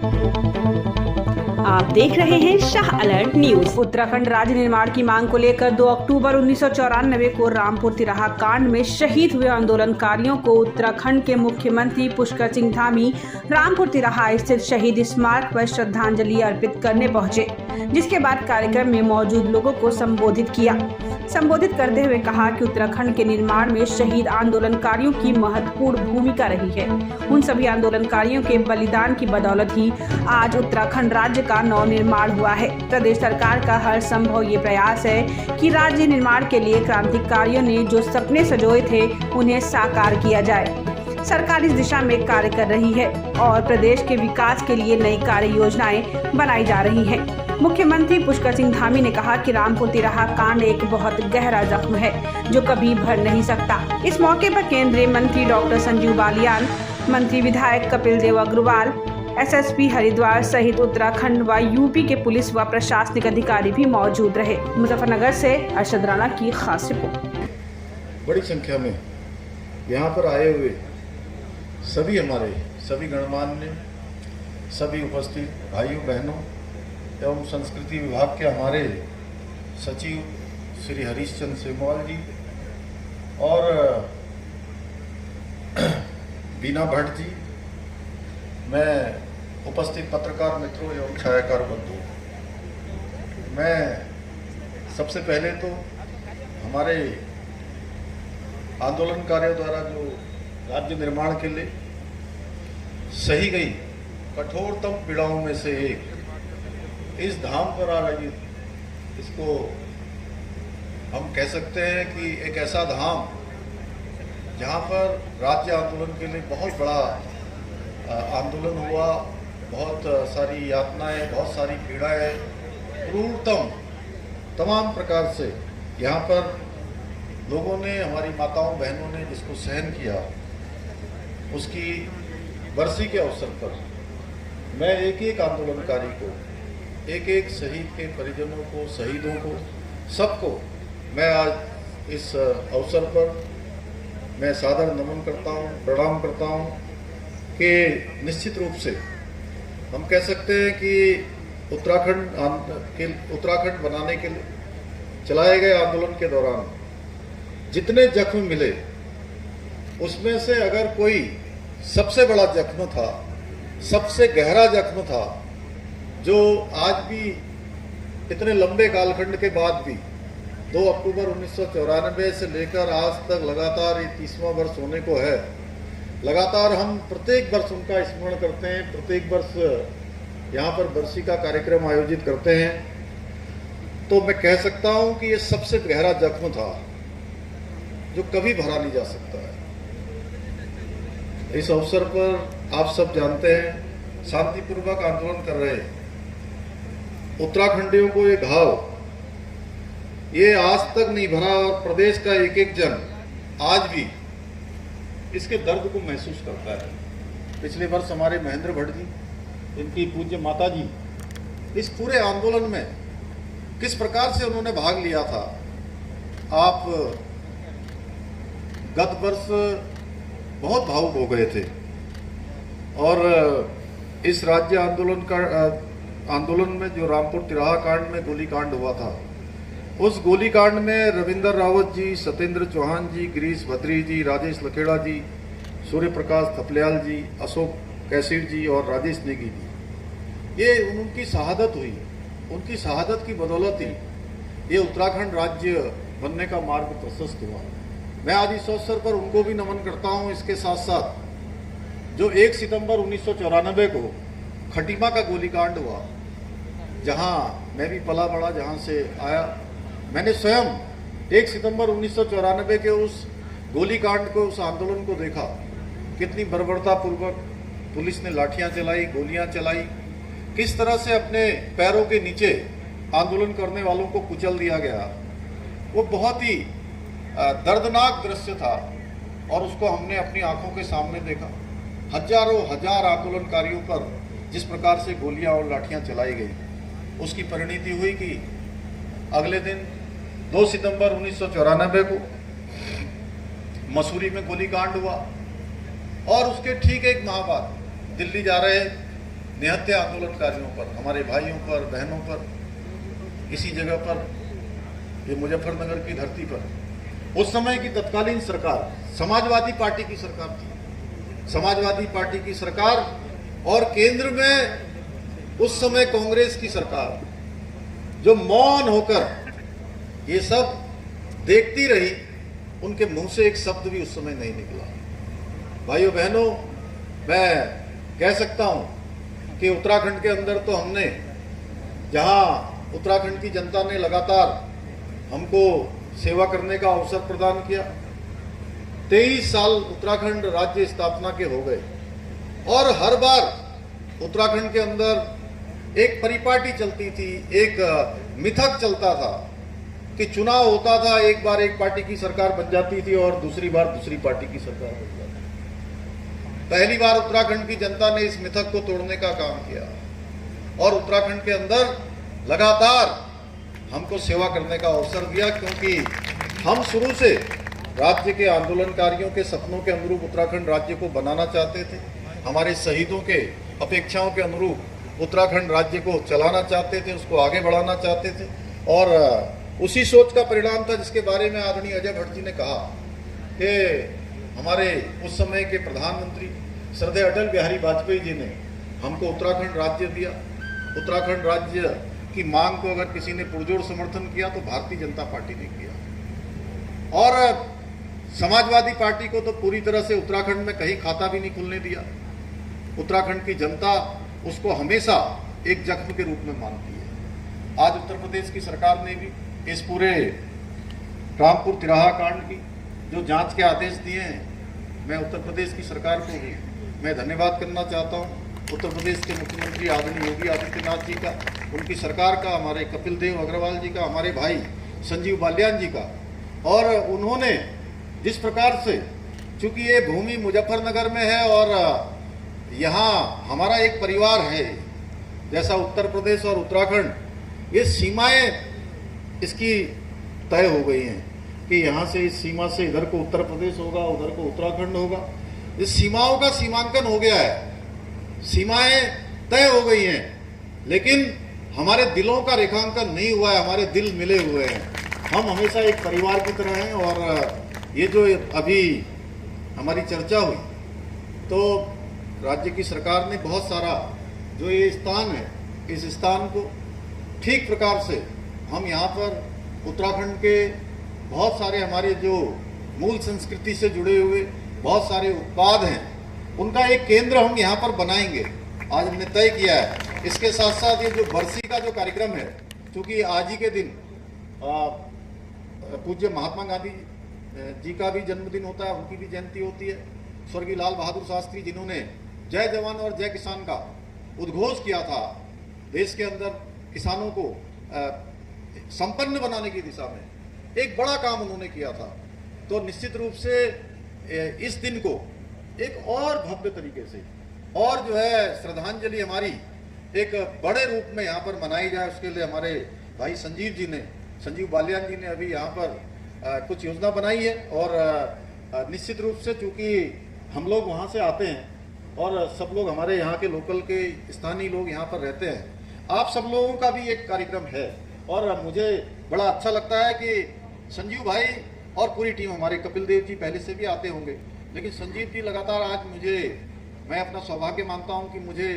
आप देख रहे हैं शाह अलर्ट न्यूज। उत्तराखंड राज्य निर्माण की मांग को लेकर 2 अक्टूबर 1994 को रामपुर तिराहा कांड में शहीद हुए आंदोलनकारियों को उत्तराखंड के मुख्यमंत्री पुष्कर सिंह धामी रामपुर तिराहा स्थित शहीद स्मारक पर श्रद्धांजलि अर्पित करने पहुंचे, जिसके बाद कार्यक्रम में मौजूद लोगों को संबोधित किया। संबोधित करते हुए कहा कि उत्तराखंड के निर्माण में शहीद आंदोलनकारियों की महत्वपूर्ण भूमिका रही है। उन सभी आंदोलनकारियों के बलिदान की बदौलत ही आज उत्तराखंड राज्य का नवनिर्माण हुआ है। प्रदेश सरकार का हर संभव ये प्रयास है कि राज्य निर्माण के लिए क्रांतिकारियों ने जो सपने संजोए थे उन्हें साकार किया जाए। सरकार इस दिशा में कार्य कर रही है और प्रदेश के विकास के लिए नई कार्य योजनाएं बनाई जा रही हैं। मुख्यमंत्री पुष्कर सिंह धामी ने कहा कि रामपुर तिराहा कांड एक बहुत गहरा जख्म है जो कभी भर नहीं सकता। इस मौके पर केंद्रीय मंत्री डॉक्टर संजीव बालियान, मंत्री विधायक कपिल देव अग्रवाल, एसएसपी हरिद्वार सहित उत्तराखंड व यूपी के पुलिस व प्रशासनिक अधिकारी भी मौजूद रहे। मुजफ्फरनगर से अरशद राणा की खास रिपोर्ट। बड़ी संख्या में यहाँ पर आए हुए सभी गणमान्य, सभी उपस्थित भाइयों बहनों एवं संस्कृति विभाग के हमारे सचिव श्री हरीश चंद्र सेमवाल जी और बीना भट्ट जी, मैं उपस्थित पत्रकार मित्रों एवं छायाकार बंधुओं, मैं सबसे पहले तो हमारे आंदोलनकारियों द्वारा जो राज्य निर्माण के लिए सही गई कठोरतम पीड़ाओं में से एक इस धाम पर आयोजित, इसको हम कह सकते हैं कि एक ऐसा धाम जहाँ पर राज्य आंदोलन के लिए बहुत बड़ा आंदोलन हुआ, बहुत सारी यातनाएं, बहुत सारी पीड़ाएं, क्रूरतम तमाम प्रकार से यहाँ पर लोगों ने, हमारी माताओं बहनों ने जिसको सहन किया, उसकी बरसी के अवसर पर मैं एक एक आंदोलनकारी को, एक एक शहीद के परिजनों को, शहीदों को, सबको मैं आज इस अवसर पर मैं सादर नमन करता हूँ, प्रणाम करता हूँ कि निश्चित रूप से हम कह सकते हैं कि उत्तराखंड बनाने के लिए चलाए गए आंदोलन के दौरान जितने जख्म मिले उसमें से अगर कोई सबसे बड़ा जख्म था, सबसे गहरा जख्म था, जो आज भी इतने लंबे कालखंड के बाद भी 2 अक्टूबर 1994 से लेकर आज तक लगातार 30वां वर्ष होने को है। लगातार हम प्रत्येक वर्ष उनका स्मरण करते हैं, प्रत्येक वर्ष यहाँ पर बरसी का कार्यक्रम आयोजित करते हैं। तो मैं कह सकता हूँ कि ये सबसे गहरा जख्म था जो कभी भरा नहीं जा सकता है। इस अवसर पर आप सब जानते हैं, शांतिपूर्वक आंदोलन कर रहे उत्तराखंडियों को ये घाव ये आज तक नहीं भरा और प्रदेश का एक एक जन आज भी इसके दर्द को महसूस करता है। पिछले वर्ष हमारे महेंद्र भट्ट जी, इनकी पूज्य माता जी, इस पूरे आंदोलन में किस प्रकार से उन्होंने भाग लिया था, आप गत वर्ष बहुत भावुक हो गए थे। और इस राज्य आंदोलन में जो रामपुर तिराहा कांड में गोलीकांड हुआ था, उस गोलीकांड में रविंदर रावत जी, सत्येंद्र चौहान जी, गिरीश भद्री जी, राजेश लखेड़ा जी, सूर्य प्रकाश थपलियाल जी, अशोक कैसिव जी और राजेश नेगी जी, ये उनकी शहादत हुई। उनकी शहादत की बदौलत ही ये उत्तराखंड राज्य बनने का मार्ग प्रशस्त हुआ। मैं आज इस अवसर पर उनको भी नमन करता हूं। इसके साथ साथ जो 1 सितंबर 1994 को खटीमा का गोलीकांड हुआ, जहां मैं भी पला बड़ा, जहां से आया, मैंने स्वयं 1 सितंबर 1994 के उस गोलीकांड को, उस आंदोलन को देखा। कितनी बर्बरतापूर्वक पुलिस ने लाठियां चलाई, गोलियां चलाई, किस तरह से अपने पैरों के नीचे आंदोलन करने वालों को कुचल दिया गया। वो बहुत ही दर्दनाक दृश्य था और उसको हमने अपनी आंखों के सामने देखा। हजारों हजार आंदोलनकारियों पर जिस प्रकार से गोलियां और लाठियां चलाई गई, उसकी परिणति हुई कि अगले दिन 2 सितंबर 1994 को मसूरी में गोलीकांड हुआ और उसके ठीक 1 माह बाद दिल्ली जा रहे निहत्थे आंदोलनकारियों पर, हमारे भाइयों पर, बहनों पर, इसी जगह पर, ये मुजफ्फरनगर की धरती पर उस समय की तत्कालीन सरकार समाजवादी पार्टी की सरकार थी। समाजवादी पार्टी की सरकार और केंद्र में उस समय कांग्रेस की सरकार, जो मौन होकर ये सब देखती रही, उनके मुंह से एक शब्द भी उस समय नहीं निकला। भाइयों बहनों, मैं कह सकता हूं कि उत्तराखंड के अंदर तो हमने, जहां उत्तराखंड की जनता ने लगातार हमको सेवा करने का अवसर प्रदान किया, 23 साल उत्तराखंड राज्य स्थापना के हो गए और हर बार उत्तराखंड के अंदर एक परिपाटी चलती थी, एक मिथक चलता था कि चुनाव होता था, एक बार एक पार्टी की सरकार बन जाती थी और दूसरी बार दूसरी पार्टी की सरकार बन जाती थी। पहली बार उत्तराखंड की जनता ने इस मिथक को तोड़ने का काम किया और उत्तराखंड के अंदर लगातार हमको सेवा करने का अवसर दिया, क्योंकि हम शुरू से राज्य के आंदोलनकारियों के सपनों के अनुरूप उत्तराखंड राज्य को बनाना चाहते थे। हमारे शहीदों के अपेक्षाओं के अनुरूप उत्तराखंड राज्य को चलाना चाहते थे, उसको आगे बढ़ाना चाहते थे और उसी सोच का परिणाम था जिसके बारे में आदरणीय अजय भट्ट जी ने कहा कि हमारे उस समय के प्रधानमंत्री श्रद्धेय अटल बिहारी वाजपेयी जी ने हमको उत्तराखंड राज्य दिया। उत्तराखंड राज्य की मांग को अगर किसी ने पुरजोर समर्थन किया तो भारतीय जनता पार्टी ने किया और समाजवादी पार्टी को तो पूरी तरह से उत्तराखंड में कहीं खाता भी नहीं खुलने दिया। उत्तराखंड की जनता उसको हमेशा एक जख्म के रूप में मानती है। आज उत्तर प्रदेश की सरकार ने भी इस पूरे रामपुर तिराहा कांड की जो जांच के आदेश दिए हैं, मैं उत्तर प्रदेश की सरकार को भी मैं धन्यवाद करना चाहता हूं। उत्तर प्रदेश के मुख्यमंत्री आदरणीय योगी आदित्यनाथ जी का, उनकी सरकार का, हमारे कपिल देव अग्रवाल जी का, हमारे भाई संजीव बालियान जी का, और उन्होंने जिस प्रकार से, चूंकि ये भूमि मुजफ्फरनगर में है और यहाँ हमारा एक परिवार है, जैसा उत्तर प्रदेश और उत्तराखंड, ये सीमाएं इसकी तय हो गई हैं कि यहाँ से इस सीमा से इधर को उत्तर प्रदेश होगा, उधर को उत्तराखंड होगा। इस सीमाओं का सीमांकन हो गया है, सीमाएं तय हो गई हैं, लेकिन हमारे दिलों का रेखांकन नहीं हुआ है, हमारे दिल मिले हुए हैं। हम हमेशा एक परिवार की तरह हैं और ये जो अभी हमारी चर्चा हुई, तो राज्य की सरकार ने बहुत सारा जो ये स्थान है, इस स्थान को ठीक प्रकार से हम यहाँ पर उत्तराखंड के बहुत सारे हमारे जो मूल संस्कृति से जुड़े हुए बहुत सारे उत्पाद हैं, उनका एक केंद्र हम यहाँ पर बनाएंगे, आज हमने तय किया है। इसके साथ साथ ये जो बरसी का जो कार्यक्रम है, क्योंकि आज ही के दिन पूज्य महात्मा गांधी जी का भी जन्मदिन होता है, उनकी भी जयंती होती है। स्वर्गीय लाल बहादुर शास्त्री जिन्होंने जय जवान और जय किसान का उद्घोष किया था, देश के अंदर किसानों को संपन्न बनाने की दिशा में एक बड़ा काम उन्होंने किया था। तो निश्चित रूप से इस दिन को एक और भव्य तरीके से और जो है श्रद्धांजलि हमारी एक बड़े रूप में यहाँ पर मनाई जाए, उसके लिए हमारे भाई संजीव बालियान जी ने अभी यहाँ पर कुछ योजना बनाई है और निश्चित रूप से चूंकि हम लोग वहाँ से आते हैं और सब लोग हमारे यहाँ के लोकल के स्थानीय लोग यहाँ पर रहते हैं, आप सब लोगों का भी एक कार्यक्रम है और मुझे बड़ा अच्छा लगता है कि संजीव भाई और पूरी टीम, हमारे कपिल देव जी पहले से भी आते होंगे, लेकिन संजीव जी लगातार आज मैं अपना सौभाग्य मानता हूं कि मुझे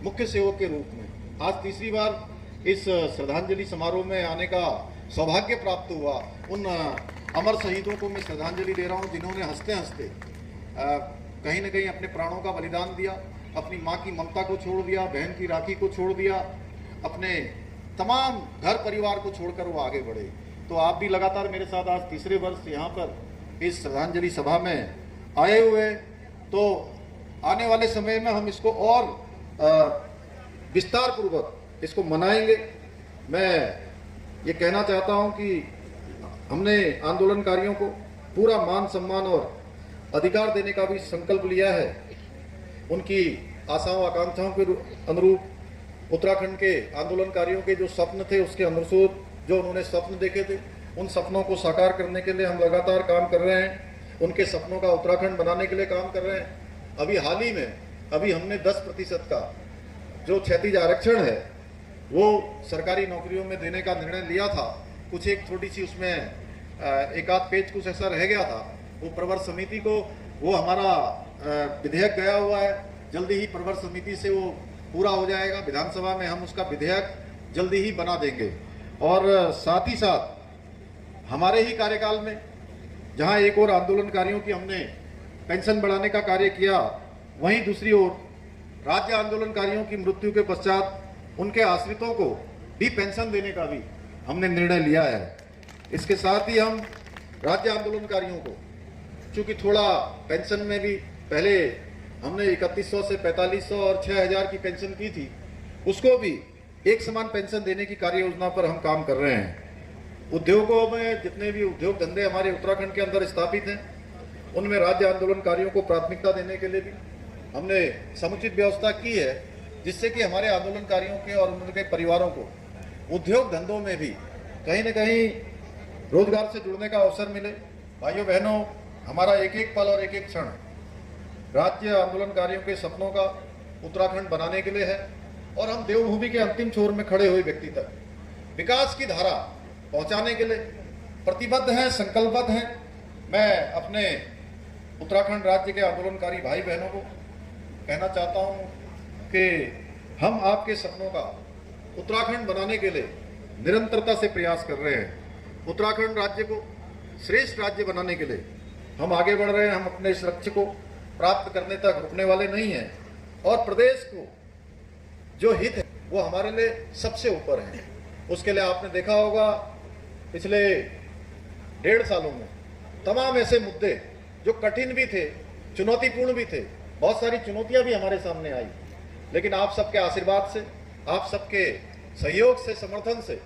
मुख्य सेवक के रूप में आज तीसरी बार इस श्रद्धांजलि समारोह में आने का सौभाग्य प्राप्त हुआ। उन अमर शहीदों को मैं श्रद्धांजलि दे रहा हूं जिन्होंने हंसते हंसते कहीं न कहीं अपने प्राणों का बलिदान दिया, अपनी माँ की ममता को छोड़ दिया, बहन की राखी को छोड़ दिया, अपने तमाम घर परिवार को छोड़कर वो आगे बढ़े। तो आप भी लगातार मेरे साथ आज तीसरे वर्ष यहाँ पर इस श्रद्धांजलि सभा में आए हुए, तो आने वाले समय में हम इसको और विस्तार पूर्वक इसको मनाएंगे। मैं ये कहना चाहता हूँ कि हमने आंदोलनकारियों को पूरा मान सम्मान और अधिकार देने का भी संकल्प लिया है। उनकी आशाओं आकांक्षाओं के अनुरूप उत्तराखंड के आंदोलनकारियों के जो स्वप्न थे, उसके अनुरूप जो उन्होंने स्वप्न देखे थे, उन सपनों को साकार करने के लिए हम लगातार काम कर रहे हैं। उनके सपनों का उत्तराखंड बनाने के लिए काम कर रहे हैं। अभी हाल ही में हमने 10% का जो क्षैतिज आरक्षण है वो सरकारी नौकरियों में देने का निर्णय लिया था। कुछ एक छोटी सी उसमें एक आध पेज कुछ ऐसा रह गया था। वो प्रवर समिति को, वो हमारा विधेयक गया हुआ है, जल्दी ही प्रवर समिति से वो पूरा हो जाएगा। विधानसभा में हम उसका विधेयक जल्दी ही बना देंगे। और साथ ही साथ हमारे ही कार्यकाल में जहां एक और आंदोलनकारियों की हमने पेंशन बढ़ाने का कार्य किया, वहीं दूसरी ओर राज्य आंदोलनकारियों की मृत्यु के पश्चात उनके आश्रितों को भी पेंशन देने का भी हमने निर्णय लिया है। इसके साथ ही हम राज्य आंदोलनकारियों को, चूंकि थोड़ा पेंशन में भी पहले हमने 3100 से 4500 और 6000 की पेंशन की थी, उसको भी एक समान पेंशन देने की कार्य योजना पर हम काम कर रहे हैं। उद्योगों में जितने भी उद्योग धंधे हमारे उत्तराखंड के अंदर स्थापित हैं, उनमें राज्य आंदोलनकारियों को प्राथमिकता देने के लिए भी हमने समुचित व्यवस्था की है, जिससे कि हमारे आंदोलनकारियों के और उनके परिवारों को उद्योग धंधों में भी कहीं न कहीं रोजगार से जुड़ने का अवसर मिले। भाइयों बहनों, हमारा एक एक पल और एक एक क्षण राज्य आंदोलनकारियों के सपनों का उत्तराखंड बनाने के लिए है। और हम देवभूमि के अंतिम छोर में खड़े हुए व्यक्ति तक विकास की धारा पहुंचाने के लिए प्रतिबद्ध हैं, संकल्पबद्ध हैं। मैं अपने उत्तराखंड राज्य के आंदोलनकारी भाई बहनों को कहना चाहता हूं कि हम आपके सपनों का उत्तराखंड बनाने के लिए निरंतरता से प्रयास कर रहे हैं। उत्तराखंड राज्य को श्रेष्ठ राज्य बनाने के लिए हम आगे बढ़ रहे हैं। हम अपने इस लक्ष्य को प्राप्त करने तक रुकने वाले नहीं हैं। और प्रदेश को जो हित है वो हमारे लिए सबसे ऊपर है। उसके लिए आपने देखा होगा पिछले 1.5 सालों में तमाम ऐसे मुद्दे जो कठिन भी थे, चुनौतीपूर्ण भी थे, बहुत सारी चुनौतियां भी हमारे सामने आई, लेकिन आप सबके आशीर्वाद से, आप सबके सहयोग से, समर्थन से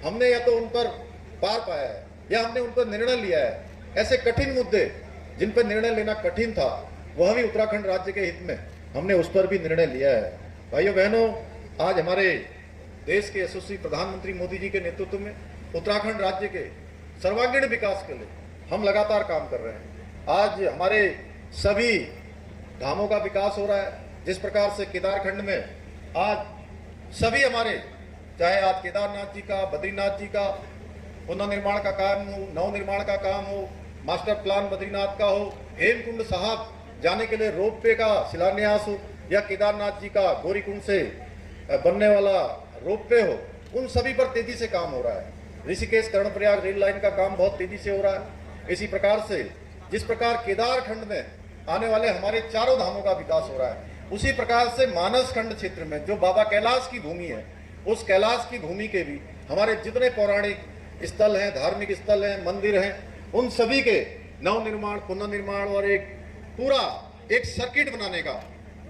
हमने या तो उन पर पार पाया है या हमने उन पर निर्णय लिया है। ऐसे कठिन मुद्दे जिन पर निर्णय लेना कठिन था, वह भी उत्तराखंड राज्य के हित में हमने उस पर भी निर्णय लिया है। भाइयों बहनों, आज हमारे देश के यशस्वी प्रधानमंत्री मोदी जी के नेतृत्व में उत्तराखंड राज्य के सर्वांगीण विकास के लिए हम लगातार काम कर रहे हैं। आज हमारे सभी धामों का विकास हो रहा है। जिस प्रकार से केदारखंड में आज सभी हमारे, चाहे आज केदारनाथ जी का, बद्रीनाथ जी का पुनर्निर्माण का काम हो, नवनिर्माण का काम हो, मास्टर प्लान बद्रीनाथ का हो, हेमकुंड साहब जाने के लिए रोपवे का शिलान्यास हो, या केदारनाथ जी का गौरीकुंड से बनने वाला रोपवे हो, उन सभी पर तेजी से काम हो रहा है। ऋषिकेश कर्णप्रयाग रेल लाइन का काम बहुत तेजी से हो रहा है। इसी प्रकार से जिस प्रकार केदारखंड में आने वाले हमारे चारों धामों का विकास हो रहा है, उसी प्रकार से मानस खंड क्षेत्र में जो बाबा कैलाश की भूमि है, उस कैलाश की भूमि के भी हमारे जितने पौराणिक स्थल हैं, धार्मिक स्थल हैं, मंदिर हैं, उन सभी के नवनिर्माण, पुनर्निर्माण और एक पूरा एक सर्किट बनाने का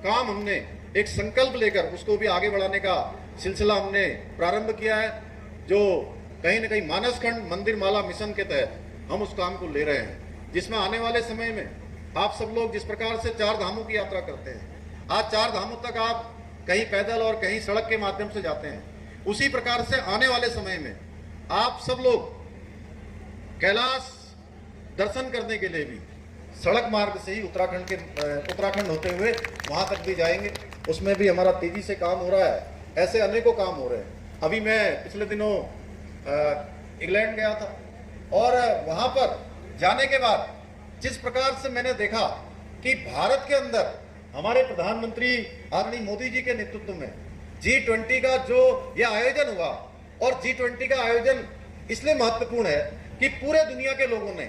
काम हमने एक संकल्प लेकर उसको भी आगे बढ़ाने का सिलसिला हमने प्रारंभ किया है। जो कहीं न कहीं मानसखंड मंदिर माला मिशन के तहत हम उस काम को ले रहे हैं, जिसमें आने वाले समय में आप सब लोग जिस प्रकार से 4 धामों की यात्रा करते हैं, आज 4 धामों तक आप कहीं पैदल और कहीं सड़क के माध्यम से जाते हैं, उसी प्रकार से आने वाले समय में आप सब लोग कैलाश दर्शन करने के लिए भी सड़क मार्ग से ही उत्तराखंड होते हुए वहां तक भी जाएंगे। उसमें भी हमारा तेजी से काम हो रहा है। ऐसे अनेकों काम हो रहे हैं। अभी मैं पिछले दिनों इंग्लैंड गया था और वहां पर जाने के बाद जिस प्रकार से मैंने देखा कि भारत के अंदर हमारे प्रधानमंत्री आदरणीय मोदी जी के नेतृत्व में G20 का जो यह आयोजन हुआ, और G20 का आयोजन इसलिए महत्वपूर्ण है कि पूरे दुनिया के लोगों ने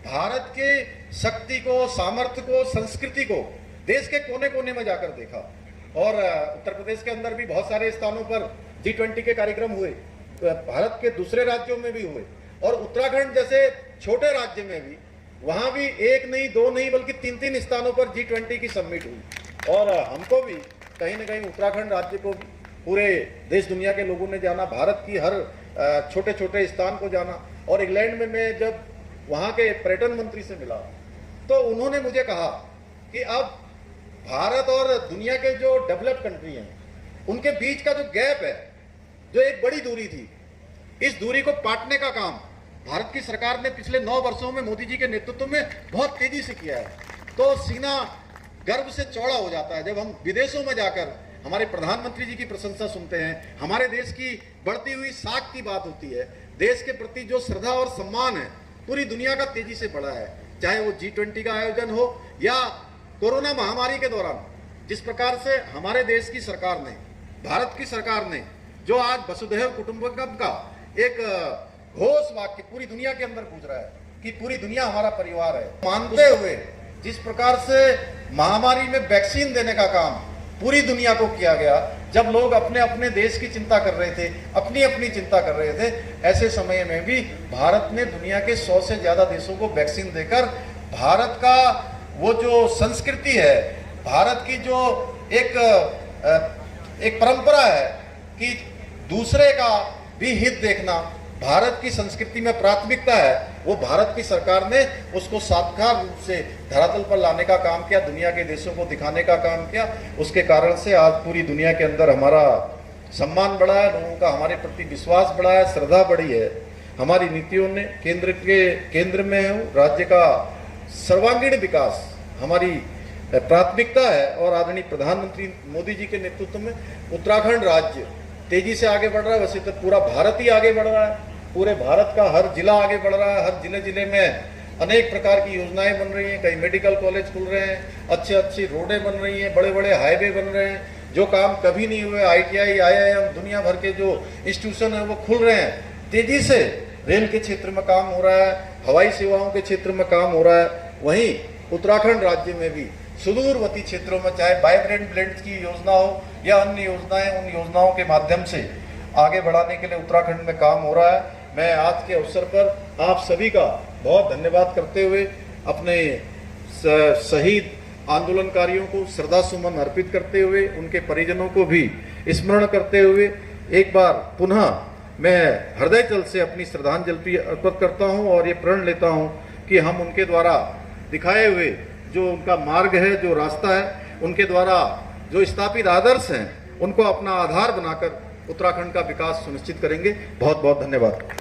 भारत के शक्ति को, सामर्थ्य को, संस्कृति को देश के कोने कोने में जाकर देखा। और उत्तर प्रदेश के अंदर भी बहुत सारे स्थानों पर G20 के कार्यक्रम हुए, भारत के दूसरे राज्यों में भी हुए, और उत्तराखंड जैसे छोटे राज्य में भी, वहां भी 1 नहीं 2 नहीं बल्कि 3-3 स्थानों पर G20 की समिट हुई। और हमको भी कहीं न कहीं उत्तराखंड राज्य को पूरे देश दुनिया के लोगों ने जाना, भारत की हर छोटे छोटे स्थान को जाना। और इंग्लैंड में मैं जब वहां के पर्यटन मंत्री से मिला तो उन्होंने मुझे कहा कि अब भारत और दुनिया के जो डेवलप्ड कंट्री हैं उनके बीच का जो गैप है, जो एक बड़ी दूरी थी, इस दूरी को पाटने का काम भारत की सरकार ने पिछले 9 वर्षों में मोदी जी के नेतृत्व में बहुत तेजी से किया है। तो सीना गर्व से चौड़ा हो जाता है जब हम विदेशों में जाकर हमारे प्रधानमंत्री जी की प्रशंसा सुनते हैं, हमारे देश की बढ़ती हुई साख की बात होती है, देश के प्रति जो श्रद्धा और सम्मान है पूरी दुनिया का तेजी से बढ़ा है। चाहे वो G20 का आयोजन हो या कोरोना महामारी के दौरान जिस प्रकार से हमारे देश की सरकार ने, भारत की सरकार ने जो आज वसुधैव कुटुंबकम का एक घोष वाक्य पूरी दुनिया के अंदर गूंज रहा है कि पूरी दुनिया हमारा परिवार है, मानते हुए जिस प्रकार से महामारी में वैक्सीन देने का काम पूरी दुनिया को किया गया, जब लोग अपने अपने देश की चिंता कर रहे थे, अपनी अपनी चिंता कर रहे थे, ऐसे समय में भी भारत ने दुनिया के 100 से ज्यादा देशों को वैक्सीन देकर भारत का वो जो संस्कृति है, भारत की जो एक परंपरा है कि दूसरे का भी हित देखना भारत की संस्कृति में प्राथमिकता है, वो भारत की सरकार ने उसको साकार रूप से धरातल पर लाने का काम किया, दुनिया के देशों को दिखाने का काम किया। उसके कारण से आज पूरी दुनिया के अंदर हमारा सम्मान बढ़ा है, लोगों का हमारे प्रति विश्वास बढ़ा है, श्रद्धा बढ़ी है। हमारी नीतियों ने केंद्र में है, राज्य का सर्वांगीण विकास हमारी प्राथमिकता है और आदरणीय प्रधानमंत्री मोदी जी के नेतृत्व में उत्तराखंड राज्य तेजी से आगे बढ़ रहा है। वैसे तो पूरा भारत ही आगे बढ़ रहा है, पूरे भारत का हर जिला आगे बढ़ रहा है, हर जिले में अनेक प्रकार की योजनाएं बन रही हैं, कई मेडिकल कॉलेज खुल रहे हैं, अच्छी रोडें बन रही हैं, बड़े बड़े हाईवे बन रहे हैं, जो काम कभी नहीं हुए, ITI IIM दुनिया भर के जो इंस्टीट्यूशन है वो खुल रहे हैं तेजी से। रेल के क्षेत्र में काम हो रहा है, हवाई सेवाओं के क्षेत्र में काम हो रहा है। वहीं उत्तराखंड राज्य में भी सुदूरवर्ती क्षेत्रों में चाहे वाइब्रेंट ब्लेंड की योजना हो या अन्य योजनाएं, उन योजनाओं के माध्यम से आगे बढ़ाने के लिए उत्तराखंड में काम हो रहा है। मैं आज के अवसर पर आप सभी का बहुत धन्यवाद करते हुए अपने शहीद आंदोलनकारियों को श्रद्धा सुमन अर्पित करते हुए, उनके परिजनों को भी स्मरण करते हुए एक बार पुनः मैं हृदय जल से अपनी श्रद्धांजलि अर्पित करता हूं और ये प्रण लेता हूं कि हम उनके द्वारा दिखाए हुए जो उनका मार्ग है, जो रास्ता है, उनके द्वारा जो स्थापित आदर्श हैं, उनको अपना आधार बनाकर उत्तराखंड का विकास सुनिश्चित करेंगे। बहुत बहुत धन्यवाद।